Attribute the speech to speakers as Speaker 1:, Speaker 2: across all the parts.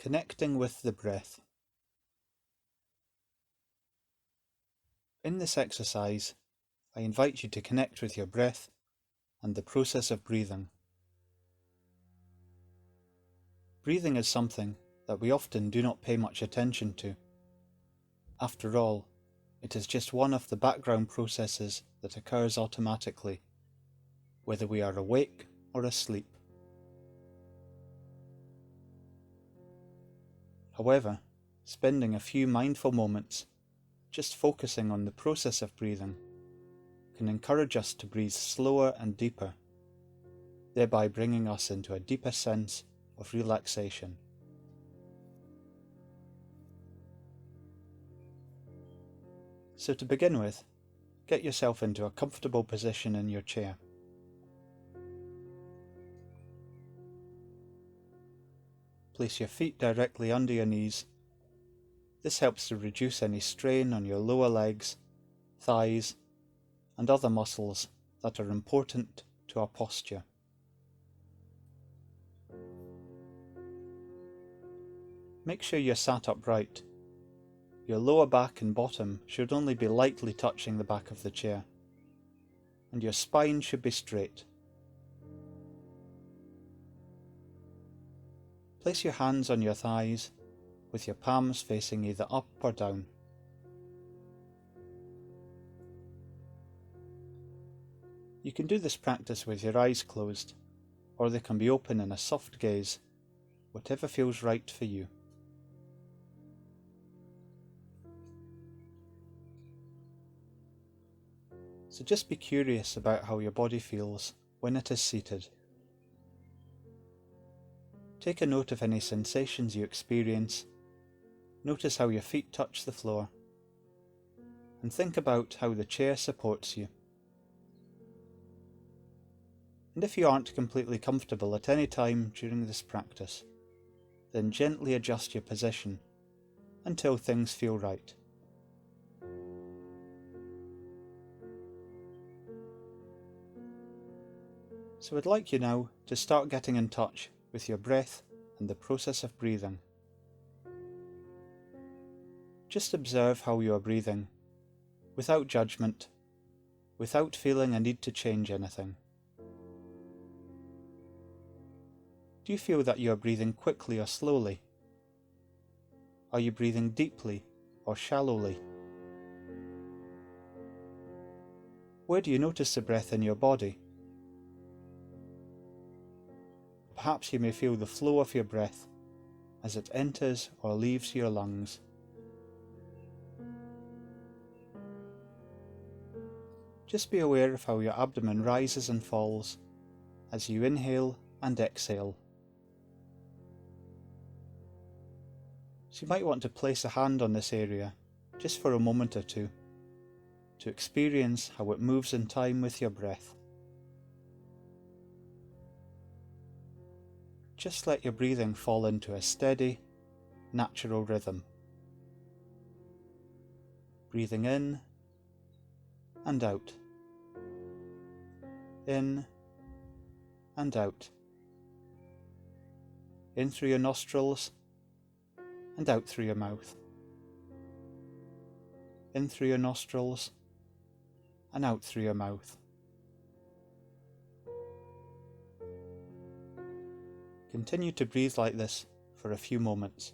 Speaker 1: Connecting with the breath. In this exercise, I invite you to connect with your breath and the process of breathing. Breathing is something that we often do not pay much attention to. After all, it is just one of the background processes that occurs automatically, whether we are awake or asleep. However, spending a few mindful moments just focusing on the process of breathing can encourage us to breathe slower and deeper, thereby bringing us into a deeper sense of relaxation. So to begin with, get yourself into a comfortable position in your chair. Place your feet directly under your knees. This helps to reduce any strain on your lower legs, thighs, and other muscles that are important to our posture. Make sure you're sat upright. Your lower back and bottom should only be lightly touching the back of the chair, and your spine should be straight. Place your hands on your thighs, with your palms facing either up or down. You can do this practice with your eyes closed, or they can be open in a soft gaze, whatever feels right for you. So just be curious about how your body feels when it is seated. Take a note of any sensations you experience. Notice how your feet touch the floor, and think about how the chair supports you. And if you aren't completely comfortable at any time during this practice, then gently adjust your position until things feel right. So I'd like you now to start getting in touch with your breath and the process of breathing. Just observe how you are breathing, without judgment, without feeling a need to change anything. Do you feel that you are breathing quickly or slowly? Are you breathing deeply or shallowly? Where do you notice the breath in your body? Perhaps you may feel the flow of your breath as it enters or leaves your lungs. Just be aware of how your abdomen rises and falls as you inhale and exhale. So you might want to place a hand on this area just for a moment or two to experience how it moves in time with your breath. Just let your breathing fall into a steady, natural rhythm. Breathing in and out. In and out. In through your nostrils and out through your mouth. In through your nostrils and out through your mouth. Continue to breathe like this for a few moments.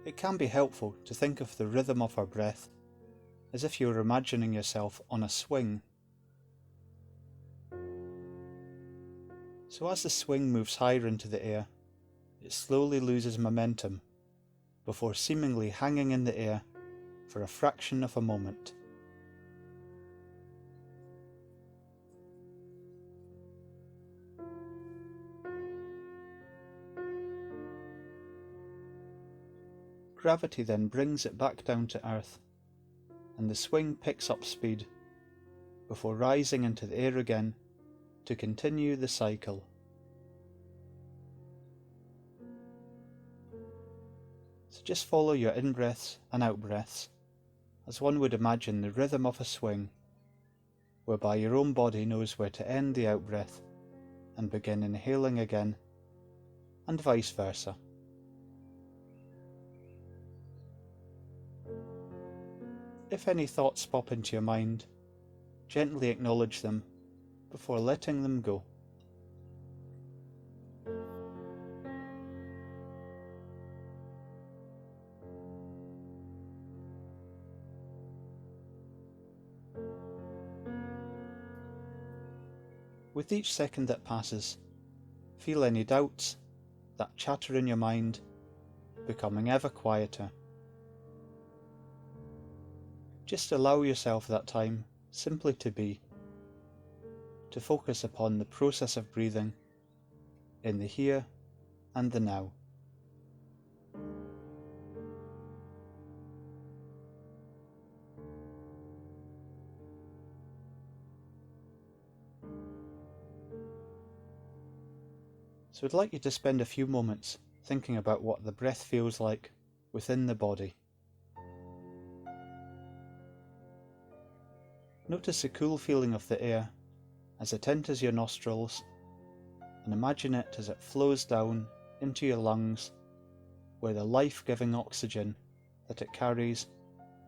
Speaker 1: It can be helpful to think of the rhythm of our breath as if you were imagining yourself on a swing. So as the swing moves higher into the air, it slowly loses momentum before seemingly hanging in the air for a fraction of a moment. Gravity then brings it back down to earth, and the swing picks up speed, before rising into the air again to continue the cycle. So just follow your in-breaths and out-breaths as one would imagine the rhythm of a swing, whereby your own body knows where to end the out-breath and begin inhaling again, and vice versa. If any thoughts pop into your mind, gently acknowledge them before letting them go. With each second that passes, feel any doubts, that chatter in your mind, becoming ever quieter. Just allow yourself that time simply to be, to focus upon the process of breathing in the here and the now. So I'd like you to spend a few moments thinking about what the breath feels like within the body. Notice the cool feeling of the air as it enters your nostrils, and imagine it as it flows down into your lungs, where the life-giving oxygen that it carries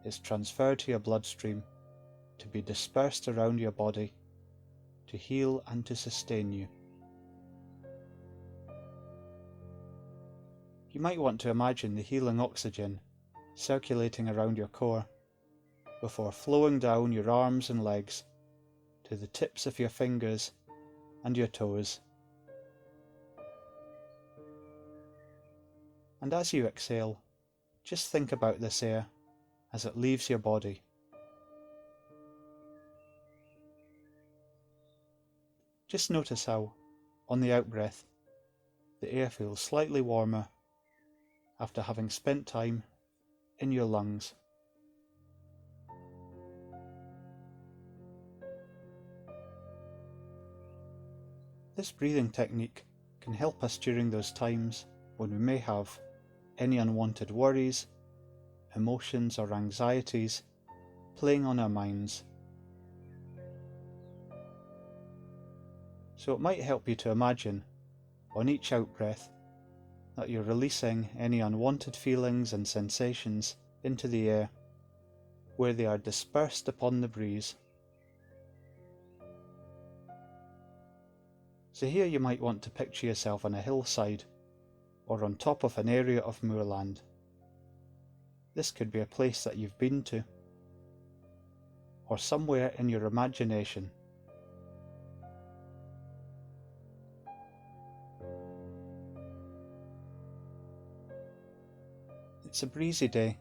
Speaker 1: is transferred to your bloodstream to be dispersed around your body to heal and to sustain you. You might want to imagine the healing oxygen circulating around your core before flowing down your arms and legs to the tips of your fingers and your toes. And as you exhale, just think about this air as it leaves your body. Just notice how, on the out-breath, the air feels slightly warmer after having spent time in your lungs. This breathing technique can help us during those times when we may have any unwanted worries, emotions or anxieties playing on our minds. So it might help you to imagine, on each out-breath, that you're releasing any unwanted feelings and sensations into the air, where they are dispersed upon the breeze. So here you might want to picture yourself on a hillside, or on top of an area of moorland. This could be a place that you've been to, or somewhere in your imagination. It's a breezy day,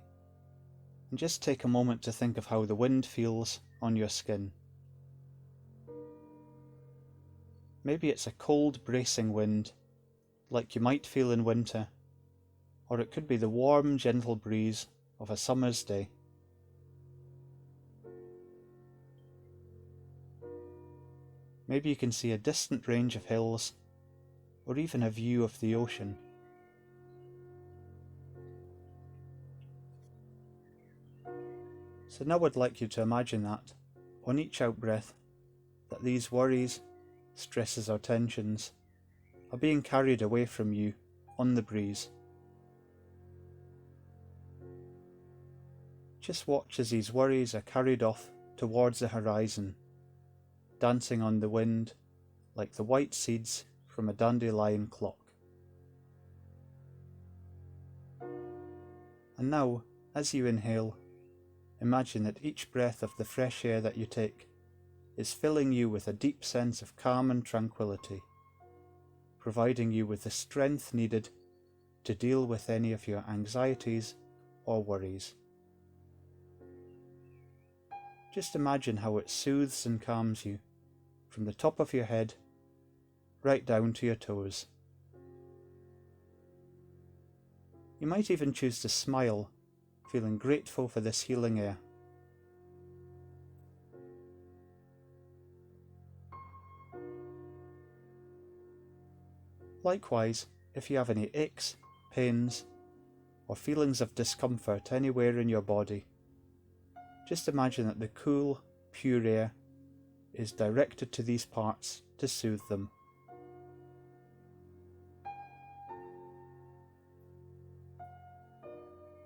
Speaker 1: and just take a moment to think of how the wind feels on your skin. Maybe it's a cold, bracing wind, like you might feel in winter, or it could be the warm, gentle breeze of a summer's day. Maybe you can see a distant range of hills, or even a view of the ocean. So now I'd like you to imagine that, on each out-breath, that these worries, stresses or tensions are being carried away from you on the breeze. Just watch as these worries are carried off towards the horizon, dancing on the wind like the white seeds from a dandelion clock. And now, as you inhale, imagine that each breath of the fresh air that you take is filling you with a deep sense of calm and tranquility, providing you with the strength needed to deal with any of your anxieties or worries. Just imagine how it soothes and calms you from the top of your head right down to your toes. You might even choose to smile, feeling grateful for this healing air. Likewise, if you have any aches, pains, or feelings of discomfort anywhere in your body, just imagine that the cool, pure air is directed to these parts to soothe them.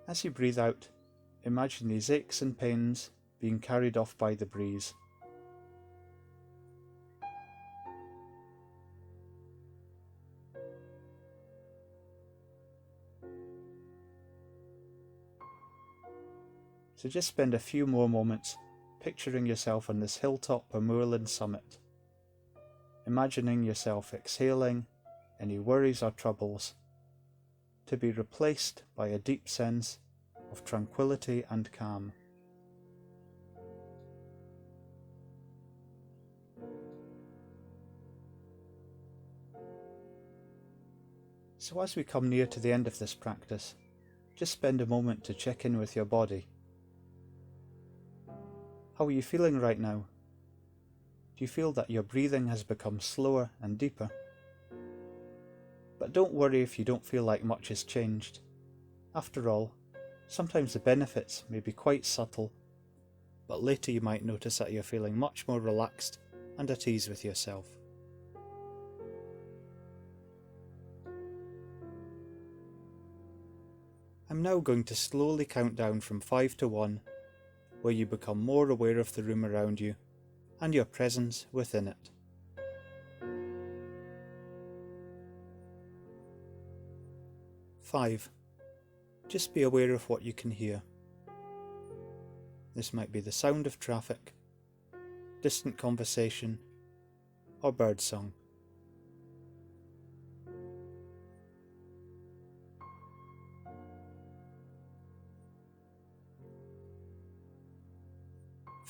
Speaker 1: As you breathe out, imagine these aches and pains being carried off by the breeze. So just spend a few more moments picturing yourself on this hilltop or moorland summit, imagining yourself exhaling any worries or troubles, to be replaced by a deep sense of tranquility and calm. So as we come near to the end of this practice, just spend a moment to check in with your body. How are you feeling right now? Do you feel that your breathing has become slower and deeper? But don't worry if you don't feel like much has changed. After all, sometimes the benefits may be quite subtle, but later you might notice that you're feeling much more relaxed and at ease with yourself. I'm now going to slowly count down from 5 to 1, where you become more aware of the room around you and your presence within it. 5. Just be aware of what you can hear. This might be the sound of traffic, distant conversation, or birdsong.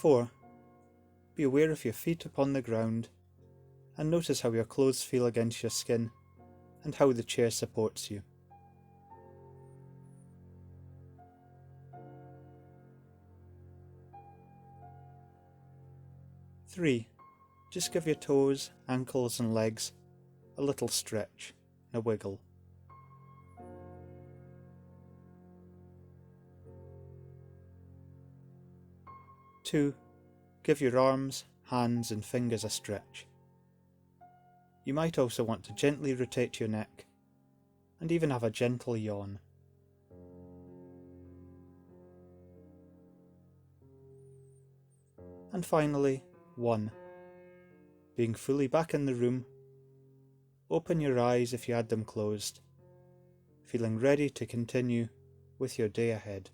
Speaker 1: 4. Be aware of your feet upon the ground and notice how your clothes feel against your skin and how the chair supports you. 3. Just give your toes, ankles and legs a little stretch and a wiggle. 2. Give your arms, hands and fingers a stretch. You might also want to gently rotate your neck and even have a gentle yawn. And finally, 1. Being fully back in the room, open your eyes if you had them closed, feeling ready to continue with your day ahead.